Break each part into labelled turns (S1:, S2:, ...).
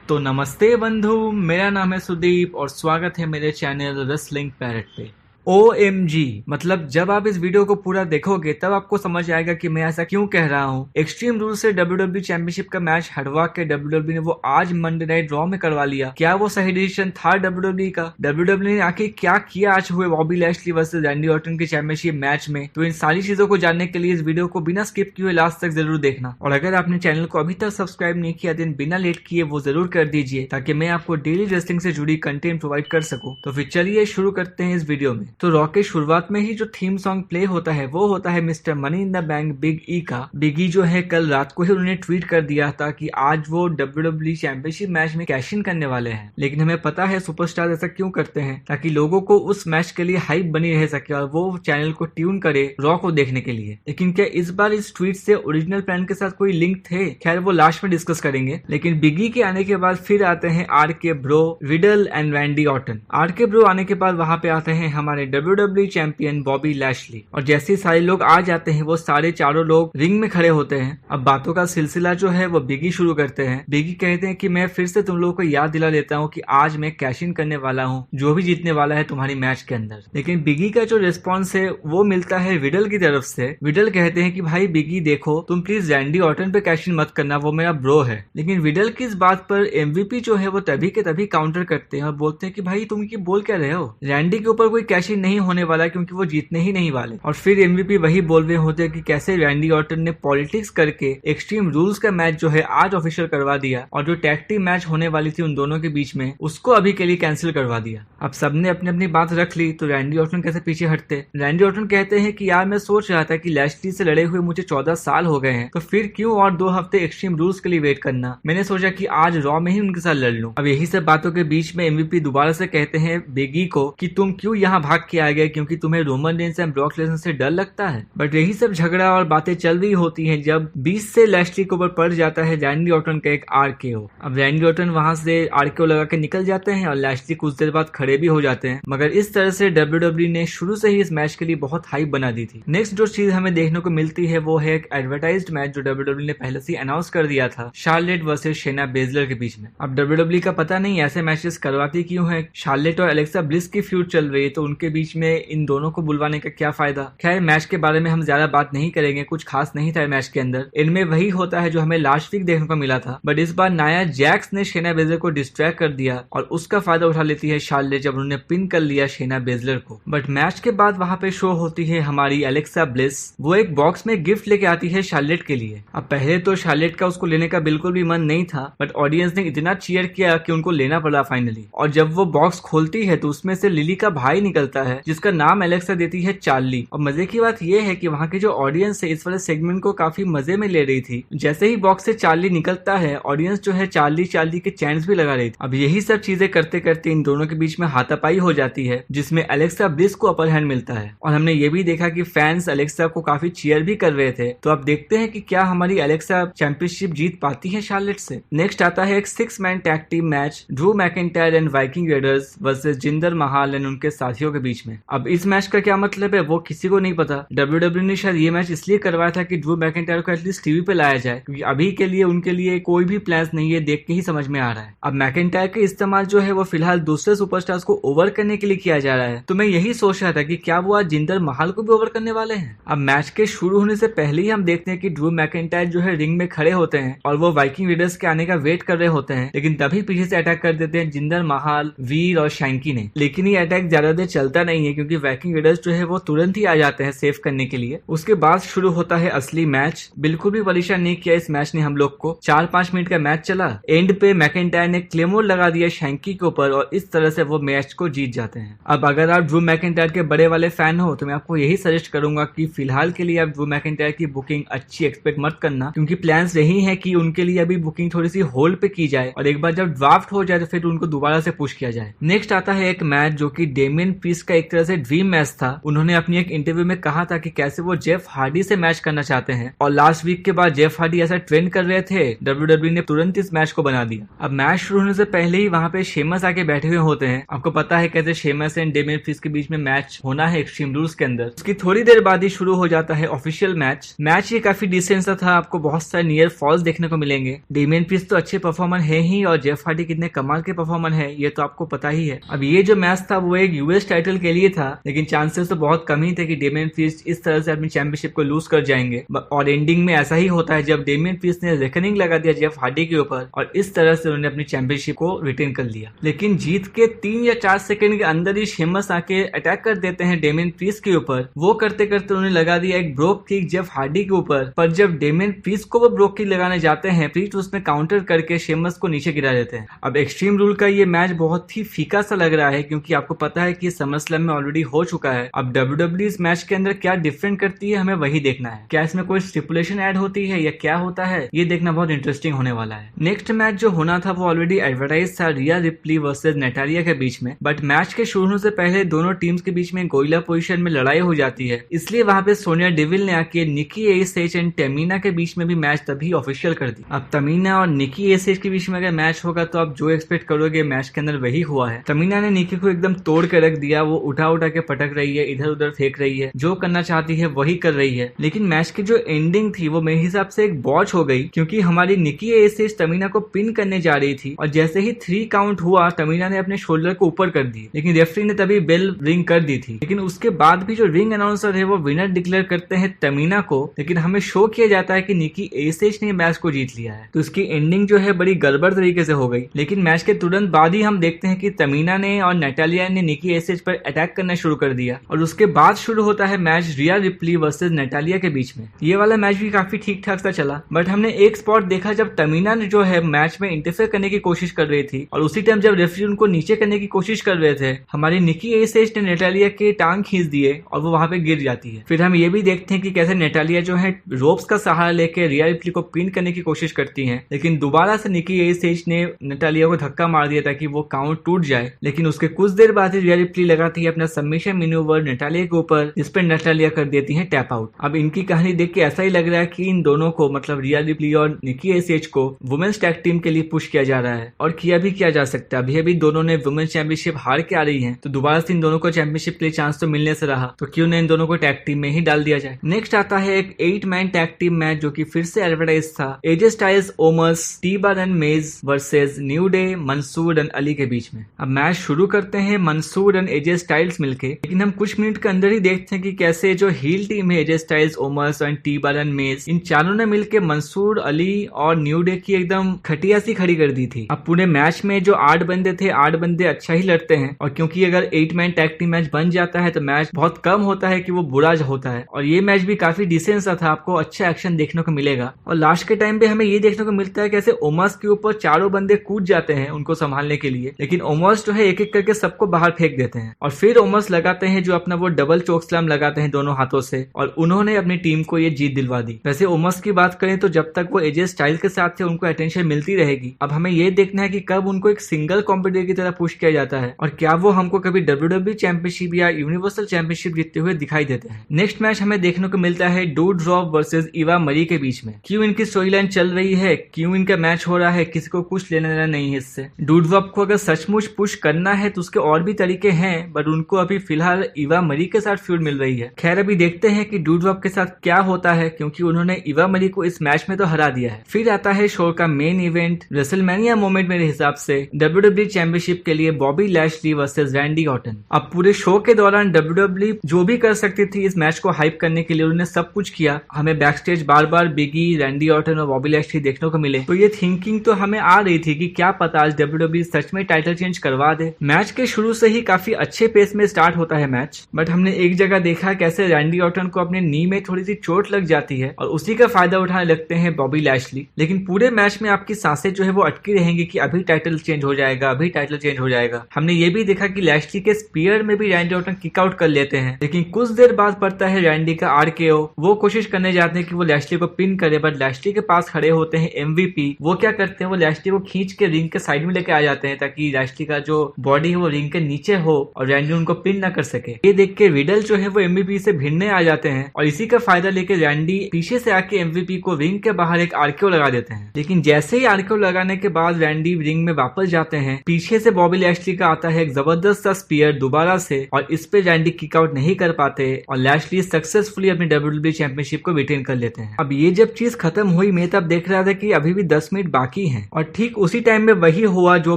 S1: तो नमस्ते बंधु, मेरा नाम है सुदीप और स्वागत है मेरे चैनल रेसलिंग पैरेट पे। OMG मतलब जब आप इस वीडियो को पूरा देखोगे तब आपको समझ आएगा कि मैं ऐसा क्यों कह रहा हूँ। एक्सट्रीम रूल से WWE चैंपियनशिप का मैच हटवा के WWE ने वो आज मंडे नाइट रॉ में करवा लिया। क्या वो सही डिसीजन था WWE का? WWE ने आखिर क्या किया आज हुए Bobby Lashley versus Randy Orton के चैंपियनशिप मैच में? तो इन सारी चीजों को जानने के लिए इस वीडियो को बिना स्किप किए लास्ट तक जरूर देखना। और अगर आपने चैनल को अभी तक सब्सक्राइब नहीं किया तो बिना लेट किए वो जरूर कर दीजिए ताकि मैं आपको डेली रेसलिंग से जुड़ी कंटेंट प्रोवाइड कर सकूं। तो फिर चलिए शुरू करते हैं इस वीडियो में। तो रॉ के शुरुआत में ही जो थीम सॉन्ग प्ले होता है वो होता है mister Money in the Bank Big E का। बिग ई जो है कल रात को ही उन्होंने ट्वीट कर दिया था कि आज वो WWE चैंपियनशिप मैच में कैश इन करने वाले हैं। लेकिन हमें पता है सुपरस्टार ऐसा क्यों करते हैं, ताकि लोगों को उस मैच के लिए हाइप बनी रह सके और वो चैनल को ट्यून करे रॉ को देखने के लिए। लेकिन क्या इस बार इस ट्वीट से ओरिजिनल प्लान के साथ कोई लिंक थे? खैर वो लास्ट में डिस्कस करेंगे। लेकिन बिग ई के आने के बाद फिर आते हैं RK bro, riddle and Randy Orton. RK bro आने के बाद वहां पे आते हैं हमारे WWE चैंपियन बॉबी लैशली। और जैसे ही सारे लोग आ जाते हैं वो सारे चारों लोग रिंग में खड़े होते हैं। अब बातों का सिलसिला जो है वो बिगी शुरू करते हैं। बिगी कहते हैं कि मैं फिर से तुम लोगों को याद दिला देता हूँ कि आज मैं कैश इन करने वाला हूँ, जो भी जीतने वाला है तुम्हारी मैच के अंदर। लेकिन बिगी का जो रिस्पॉन्स है वो मिलता है विडल की तरफ से। विडल कहते हैं कि भाई बिगी देखो, तुम प्लीज रैंडी ऑर्टन पे कैश इन मत करना, वो मेरा ब्रो है। लेकिन विडल की इस बात पर MVP जो है वो तभी के तभी काउंटर करते हैं और बोलते हैं कि भाई तुम ये बोल क्या रहे हो, रैंडी के ऊपर कोई कैश इन नहीं होने वाला क्योंकि वो जीतने ही नहीं वाले। और फिर MVP वही बोल रहे होते हैं कि कैसे रैंडी ऑर्टन ने पॉलिटिक्स करके एक्सट्रीम रूल्स का मैच जो है आज ऑफिशियल करवा दिया और जो टैग टीम मैच होने वाली थी उन दोनों के बीच में उसको अभी के लिए कैंसिल करवा दिया। अब सबने अपनी अपनी बात रख ली तो रैंडी ऑर्टन कैसे पीछे हटते। रैंडी ऑर्टन कहते हैं कि यार मैं सोच रहा था कि लैशली से लड़े हुए मुझे 14 साल हो गए हैं, तो फिर क्यों और 2 हफ्ते एक्सट्रीम रूल्स के लिए वेट करना। मैंने सोचा कि आज रॉ में ही उनके साथ लड़ लूं। अब यही सब बातों के बीच में MVP दोबारा से कहते हैं बिगी को कि तुम क्यों यहाँ भाग के आ गए, क्योंकि तुम्हें Roman Reigns and Brock Lesnar से डर लगता है। बट यही सब झगड़ा और बातें चल रही होती हैं जब 20 से लैशली के ऊपर पड़ जाता है रैंडी ऑर्टन का एक RKO। अब रैंडी ऑर्टन वहां से RKO लगा के निकल जाते हैं और लैशली कुछ देर बाद खड़े भी हो जाते हैं। मगर इस तरह से WWE ने शुरू से ही इस मैच के लिए बहुत हाइप बना दी थी। नेक्स्ट जो चीज हमें देखने को मिलती है वो है एक एडवर्टाइज्ड मैच जो WWE ने पहले से अनाउंस कर दिया था, शार्लेट वर्सेस शेना बेजलर के बीच में। अब WWE का पता नहीं ऐसे मैचेस करवाती क्यों है। शार्लेट और एलेक्सा ब्लिस की फ्यूड चल रही है तो उनके बीच में इन दोनों को बुलवाने का क्या फायदा। खैर मैच के बारे में हम ज्यादा बात नहीं करेंगे, कुछ खास नहीं था मैच के अंदर। इनमें वही होता है जो हमें लास्ट वीक देखने को मिला था, बट इस बार नाया जैक्स ने शेना बेजलर को डिस्ट्रैक्ट कर दिया और उसका फायदा उठा लेती है शार्लेट जब उन्होंने पिन कर लिया शेना बेजलर को। बट मैच के बाद वहां पे शो होती है हमारी एलेक्सा ब्लिस। वो एक बॉक्स में गिफ्ट लेके आती है शार्लेट के लिए। अब पहले तो शार्लेट का उसको लेने का बिल्कुल भी मन नहीं था, बट ऑडियंस ने इतना चीयर किया कि उनको लेना पड़ा फाइनली। और जब वो बॉक्स खोलती है तो उसमें से लिली का भाई निकलता है जिसका नाम एलेक्सा देती है चार्ली। और मजे की बात यह है कि वहाँ की जो ऑडियंस है इस वाले सेगमेंट को काफी मजे में ले रही थी। जैसे ही बॉक्स से चार्ली निकलता है ऑडियंस जो है चार्ली चार्ली के चैंट्स भी लगा रही थी। अब यही सब चीजें करते करते इन दोनों के बीच में हाथापाई हो जाती है जिसमें एलेक्सा ब्लिस को अपर हैंड मिलता है। और हमने ये भी देखा कि फैंस एलेक्सा को काफी चीयर भी कर रहे थे। तो अब देखते हैं कि क्या हमारी एलेक्सा चैंपियनशिप जीत पाती है शार्लेट से। नेक्स्ट आता है एक 6 man tag team match, Drew McIntyre and Viking readers versus Jinder Mahal and उनके साथियों के बीच में। अब इस मैच का क्या मतलब है वो किसी को नहीं पता। WWE ने शायद ये मैच इसलिए करवाया था कि ड्रू मैकिंटायर को एटलीस्ट टीवी पे लाया जाए, क्योंकि अभी के लिए उनके लिए कोई भी प्लान्स नहीं है, देख के ही समझ में आ रहा है। अब मैकिंटायर का इस्तेमाल जो है वो फिलहाल दूसरे सुपरस्टार्स को ओवर करने के लिए किया जा रहा है। तो मैं यही सोच रहा था कि क्या वो आज जिंदर महाल को भी ओवर करने वाले हैं। अब मैच के शुरू होने से पहले ही हम देखते हैं कि ड्रू मैकिंटायर जो है रिंग में खड़े होते हैं और वो वाइकिंग रेडर्स के आने का वेट कर रहे होते हैं। लेकिन तभी पीछे से अटैक कर देते हैं जिंदर महाल, वीर और शैंकी ने। लेकिन ये अटैक ज्यादा देर चलता नहीं है क्योंकि वाइकिंग रेडर्स जो है वो तुरंत ही आ जाते हैं सेव करने के लिए। उसके बाद शुरू होता है असली मैच। बिल्कुल भी परेशान नहीं किया इस मैच ने हम लोग को। 4-5 मिनट का मैच चला। एंड पे मैकिंटायर ने क्लेमोर लगा दिया शैंकी के ऊपर और इस तरह से वो मैच को जीत जाते हैं। अब अगर आप ड्रू मैकिंटायर के बड़े वाले फैन हो तो मैं आपको यही सजेस्ट करूंगा कि फिलहाल के लिए आप ड्रू मैकिंटायर की बुकिंग अच्छी एक्सपेक्ट मत करना, क्योंकि प्लान्स यही है कि उनके लिए अभी बुकिंग थोड़ी सी होल्ड पे की जाए और एक बार जब ड्राफ्ट हो जाए तो फिर उनको दोबारा से पुश किया जाए। नेक्स्ट आता है एक मैच जो कि डेमियन प्रीस्ट का एक तरह से ड्रीम मैच था। उन्होंने अपनी एक इंटरव्यू में कहा था कि कैसे वो जेफ हार्डी से मैच करना चाहते हैं और लास्ट वीक के बाद जेफ हार्डी ऐसा ट्रेंड कर रहे थे, WWE ने तुरंत इस मैच को बना दिया। अब मैच शुरू होने से पहले ही वहां पे शेमस आके बैठे हुए होते हैं। आपको पता है कैसे शेमस एंड डेमियन प्रीस्ट के बीच में मैच होना है एक्सट्रीम रूल्स के अंदर। उसकी थोड़ी देर बाद ही शुरू हो जाता है ऑफिशियल मैच ये काफी डिसेंट सा था। आपको बहुत सारे नियर फॉल्स देखने को मिलेंगे। डेमियन प्रीस्ट तो अच्छे परफॉर्मर है ही और जेफ हार्डी कितने कमाल के परफॉर्मर है ये तो आपको पता ही है। अब ये जो मैच था वो एक यूएस टाइटल के लिए था, लेकिन चांसेस तो बहुत कम ही थे कि डेमियन प्रीस्ट इस तरह से अपनी चैंपियनशिप को लूज कर जाएंगे और एंडिंग में ऐसा ही होता है जब डेमियन प्रीस्ट ने रेकनिंग लगा दिया जेफ हार्डी के ऊपर और इस तरह से उन्होंने अपनी चैंपियनशिप को रिटेन कर लिया। लेकिन जीत के 3 या 4 सेकंड के अंदर ही शेमस आके अटैक कर देते हैं डेमियन प्रीस्ट के ऊपर। वो करते करते उन्होंने लगा दिया एक ब्रोक किक जेफ हार्डी के ऊपर, पर जब डेमियन प्रीस्ट को वो ब्रोक किक लगाने जाते हैं प्रीस्ट उसमें काउंटर करके शेमस को नीचे गिरा देते हैं। अब एक्सट्रीम रूल का ये मैच बहुत ही फीका सा लग रहा है क्योंकि आपको पता है कि समरस्लैम में ऑलरेडी हो चुका है। अब WWE इस मैच के अंदर क्या डिफरेंट करती है हमें वही देखना है। क्या इसमें कोई स्टिपुलेशन ऐड होती है या क्या होता है, ये देखना बहुत इंटरेस्टिंग होने वाला है। नेक्स्ट मैच जो होना था वो ऑलरेडी एडवर्टाइज था, रिया रिप्ली वर्सेस नैटालिया के बीच में। बट मैच के शुरू होने से पहले दोनों टीम्स के बीच में गोरिल्ला पोजीशन में लड़ाई हो जाती है, इसलिए वहां पे सोनिया डेविल ने आके निकी एस एंड तमीना के बीच में भी मैच तभी ऑफिशियल कर दी। अब तमीना और निकी एस के बीच में अगर मैच होगा तो आप जो एक्सपेक्ट करोगे मैच के अंदर वही हुआ है। तमीना ने निकी को एकदम तोड़ के रख दिया, वो उठा उठा के पटक रही है, इधर उधर फेंक रही है, जो करना चाहती है वही कर रही है। लेकिन मैच की जो एंडिंग थी वो मेरे हिसाब से एक बॉच हो गई क्योंकि हमारी निकी एस तमीना को पिन करने जा रही थी और जैसे ही 3 काउंट हुआ तमीना ने अपने शोल्डर को ऊपर कर दी, लेकिन रेफरी ने तभी बेल रिंग कर दी थी। लेकिन उसके बाद भी जो रिंग अनाउंसर है वो विनर डिक्लेयर करते हैं तमीना को, लेकिन हमें शो किया जाता है कि निकी एस ने मैच को जीत लिया है। तो इसकी एंडिंग जो है बड़ी गड़बड़ तरीके से हो गई। लेकिन मैच के तुरंत बाद ही हम देखते हैं कि तमीना ने और नैटालिया ने निकी एस पर अटैक करना शुरू कर दिया और उसके बाद शुरू होता है मैच रिया रिप्ली वर्सेस नैटालिया के बीच में। ये वाला मैच भी काफी ठीक ठाक सा चला, बट हमने एक स्पॉट देखा जब तमीना ने जो है मैच में इंटरफेयर करने की कोशिश कर रही थी और उसी टाइम जब रेफरी उनको नीचे करने की कोशिश कर रहे थे हमारी निकी एस ने नैटालिया के टांग खींच दिए और वो वहां पे गिर जाती है। फिर हम ये भी देखते हैं कि कैसे नैटालिया जो है रोप्स का सहारा लेके रिया रिप्ली को पिन करने की कोशिश करती है, लेकिन दोबारा से निकी एस ने नैटालिया को धक्का मार दिया ताकि वो काउंट टूट जाए। लेकिन उसके कुछ देर बाद ही रिया रिप्ली लगाती है अपना सबमिशन मैन्यूवर नैटालिया के ऊपर, जिस पर नैटालिया कर देती है टैप आउट। अब इनकी कहानी देख के ऐसा ही लग रहा है कि इन दोनों को मतलब रिया रिप्ली और निकी एस को वुमेन्स टैग टीम के लिए पुश किया जा रहा है और किया भी किया जा सकता है। अभी अभी दोनों ने वुमेन्स चैंपियनशिप हार के आ रही है, तो दोबारा से इन दोनों को चैंपियनशिप के लिए चांस तो मिलने से रहा, तो क्यों न इन दोनों को टैग टीम में ही डाल दिया जाए। नेक्स्ट आता है एक 8 मैन टैग टीम मैच जो कि फिर से एडवर्टाइज था, AJ Styles Omos T Bar and Mace versus New Day Mansoor and Ali के बीच में। अब मैच शुरू करते हैं मंसूर एंड एजे स्टाइल्स मिलके, लेकिन हम कुछ मिनट के अंदर ही देखते हैं कि कैसे जो हील टीम है AJ Styles Omos and T Bar and Mace, इन चारों ने मिलकर मंसूर अली और न्यू डे की एकदम खटिया सी खड़ी कर दी थी। अब पूरे मैच में जो 8 बंदे थे 8 बंदे अच्छा ही लड़ते हैं और क्योंकि अगर 8 मैन टैग टीम मैच बन जाता है तो मैच बहुत कम होता है कि वो बुरा होता है और ये मैच भी काफी डिसेंट सा था, आपको अच्छा एक्शन देखने को मिलेगा। और लास्ट के टाइम पे हमें ये देखने को मिलता है कैसे ओमस के ऊपर चारों बंदे कूद जाते हैं उनको संभालने के लिए, लेकिन ओमस जो है एक एक करके सबको बाहर फेंक देते हैं और फिर ओमस लगाते हैं जो अपना वो डबल चोक स्लैम लगाते हैं दोनों हाथों से और उन्होंने अपनी टीम को ये जीत दिलवा दी। वैसे ओमस की बात करें तो जब तक वो एजे स्टाइल के साथ थे उनको अटेंशन मिलती रहेगी। अब हमें ये देखना है कि कब उनको एक सिंगल कॉम्पिटिटर की तरह पुश किया जाता है और क्या वो हमको कभी WWE चैंपियनशिप या यूनिवर्सल चैंपियनशिप जीतते हुए दिखाई देते हैं। नेक्स्ट मैच हमें देखने को मिलता है डूड्रॉप वर्सेस इवा मरी के बीच में। क्यों इनकी स्टोरी लाइन चल रही है, क्यों इनका मैच हो रहा है, किसी को कुछ लेना देना नहीं है इससे। डूड्रॉप को अगर सचमुच पुश करना है तो उसके और भी तरीके हैं, बट उनको अभी फिलहाल इवा मरी के साथ फ्यूड मिल रही है। खैर अभी देखते हैं कि डूड्रॉप के साथ क्या होता है, क्योंकि उन्होंने इवा मरी को इस मैच में तो हरा दिया है। फिर आता है शो का मेन इवेंट, रेसलमेनिया मोमेंट मेरे हिसाब से WWE चैंपियनशिप के लिए Bobby Lashley versus Randy Orton. अब पूरे शो के दौरान WWE जो भी कर सकती थी इस मैच को हाइप करने के लिए उन्होंने सब कुछ किया। हमें बैकस्टेज बार बार बिगी, रैंडी ऑर्टन और बॉबी लैशली देखने को मिले, तो ये थिंकिंग तो हमें आ रही थी कि क्या पता आज WWE सच में टाइटल चेंज करवा दे। मैच के शुरू से ही काफी अच्छे पेस में स्टार्ट होता है मैच, बट हमने एक जगह देखा कैसे रैंडी ऑर्टन को अपने नी में थोड़ी सी चोट लग जाती है और उसी का फायदा उठाने लगते हैं बॉबी लैशली। लेकिन पूरे मैच में आपकी सांसें जो है वो अटकी रहेंगी कि अभी टाइटल चेंज हो जाएगा, अभी टाइटल चेंज हो जाएगा। हमने ये भी देखा कि लैशली के स्पीयर में भी रैंडी ऑर्टन किक आउट कर लेते हैं, लेकिन कुछ देर बाद पड़ता है रैंडी का RKO। वो कोशिश करने जाते हैं कि वो लैशली को पिन करे, बट लैशली के पास खड़े होते हैं MVP। वो क्या करते हैं, वो लैशली को खींच के रिंग के साइड में लेके आ जाते हैं ताकि लैशली का जो बॉडी है वो रिंग के नीचे हो और रैंडी उनको पिन न कर सके। ये देख के रिडल जो है वो एमवीपी से भिड़ने आ जाते हैं और इसी का फायदा लेके रैंडी पीछे से आके एमवीपी को रिंग के बाहर एक आरकेओ लगा देते हैं। लेकिन जैसे ही आरकेओ लगाने के बाद रैंडी रिंग में वापस जाते हैं, पीछे से बॉबी लैशली का आता है एक जबरदस्त सा स्पीयर दोबारा से और इस पे रैंडी किक आउट नहीं कर पाते और लैशली सक्सेसफुली अपनी WWE चैंपियनशिप को रिटेन कर लेते हैं। अब ये जब चीज खत्म हुई, मैं तब देख रहा था कि अभी भी 10 मिनट बाकी हैं और ठीक उसी टाइम में वही हुआ जो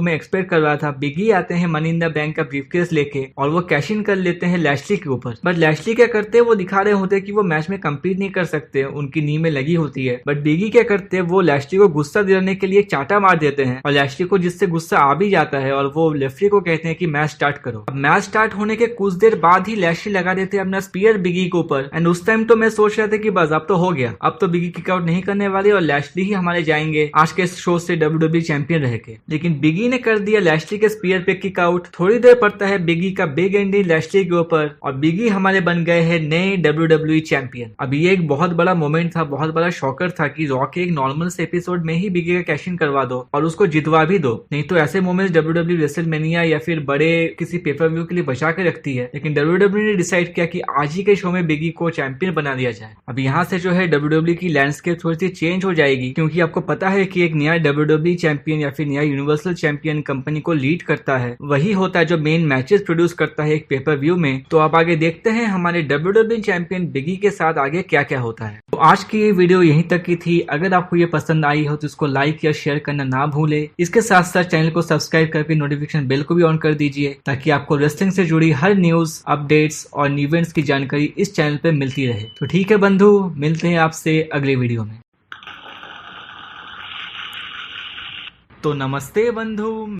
S1: मैं एक्सपेक्ट कर रहा था। बिगी आते हैं मनी इन द बैंक का ब्रीफकेस लेके और वो कैश इन कर लेते हैं लैशली के ऊपर। बट लैशली क्या करते हैं, वो दिखा रहे होते हैं कि वो मैच में कम्पीट नहीं कर सकते, उनकी नी में लगी होती है। बट बिगी क्या करते हैं, वो लैशली को गुस्सा दिलाने के लिए एक चाटा मार देते हैं और लैशली को जिससे गुस्सा आ भी जाता है और वो रेफरी को कहते हैं कि मैच स्टार्ट करो। अब मैच स्टार्ट होने के कुछ देर बाद ही लैशली लगा देते हैं अपना स्पीयर बिगी के ऊपर एंड उस टाइम तो मैं सोच रहा था कि बस अब तो हो गया, अब तो बिगी किक आउट नहीं करने वाले और लैशली ही हमारे जाएंगे आज के शो से WWE चैंपियन रह के। लेकिन बिगी ने कर दिया लैशली के स्पीयर पे किक आउट। थोड़ी देर पड़ता है बिगी का बिग एंडी लैशली के ऊपर और बिगी हमारे बन गए हैं नए WWE चैंपियन। अब ये एक बहुत बड़ा मोमेंट था, बहुत बड़ा शॉकर था कि रॉ के एक नॉर्मल से एपिसोड में ही बिगी का कैश इन करवा दो और उसको जितवा भी दो। नहीं तो ऐसे मोमेंट्स WWE रेसलमेनिया या फिर बड़े किसी पेपर व्यू के लिए बचा के रखती है। लेकिन WWE ने डिसाइड किया कि आज ही के शो में बिगी को चैंपियन बना दिया जाए। अब यहाँ से जो है WWE की लैंडस्केप थोड़ी सी चेंज हो जाएगी, क्योंकि आपको पता है कि एक नया WWE चैंपियन या फिर नया यूनिवर्सल चैंपियन कंपनी को लीड करता है, वही होता है जो मेन मैचेस प्रोड्यूस करता है एक पेपर व्यू में। तो आप आगे देखते हैं हमारे WWE चैंपियन बिगी के साथ आगे क्या क्या होता है। तो आज की ये वीडियो यहीं तक की थी। अगर आपको ये पसंद आई हो तो इसको लाइक या शेयर करना ना भूले। इसके साथ साथ चैनल को सब्सक्राइब करके नोटिफिकेशन बेल को भी ऑन कर दीजिए ताकि आपको रेसलिंग से जुड़ी हर न्यूज, अपडेट्स और इवेंट्स की जानकारी इस चैनल पे मिलती रहे। तो ठीक है बंधु, मिलते हैं आपसे अगले वीडियो में। तो नमस्ते बंधु।